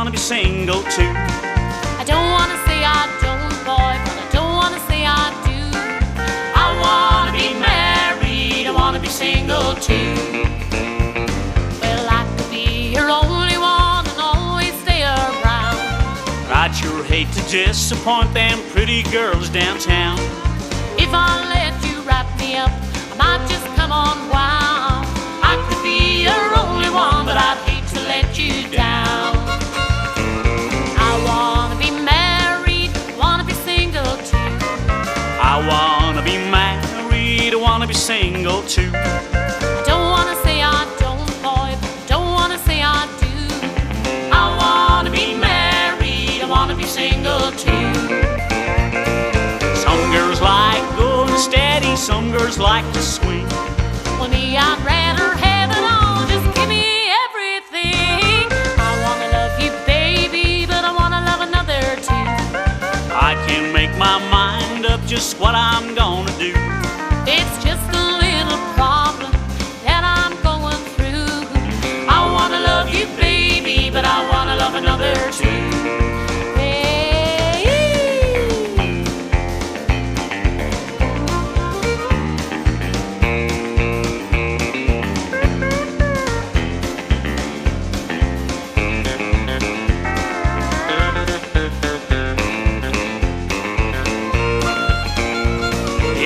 wanna be single too. I don't wanna say I don't, boy, but I don't wanna say I do. I wanna be married, I wanna be single too. Well, I could be your only one and always stay around. I'd sure hate to disappoint them pretty girls downtown. If I let you wrap me up, I might just come unwound. I could be your only one, but I'd hate to let you down. I wanna be married, wanna be single too. I wanna be married, I wanna be single too. I don't wanna say I don't, boy, but I don't wanna say I do. I wanna be married, I wanna be single too. Some girls like going steady, some girls like to swing. Well, me, I'd rather have it all, just give me everything. I wanna love you, baby, but I wanna love another too. I can make my mind up just what I'm gonna do. It's just a little problem that I'm going through. I wanna love you, baby, but I wanna love another too.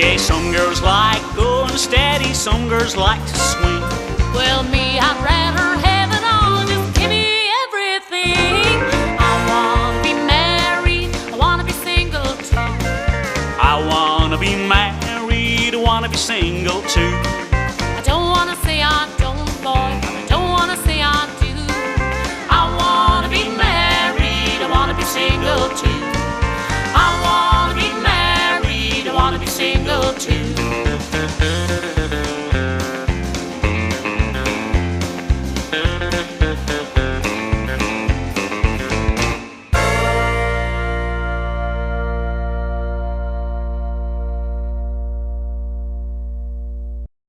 Yeah, some girls like going steady, some girls like to swing. Well, me, I'd rather have it all, just give me everything. I wanna be married, I wanna be single too. I wanna be married, I wanna be single too. I don't wanna say I don't, boy, but I don't wanna say I do. I wanna be married, I wanna be single too. I wanna be married, I wanna be single too.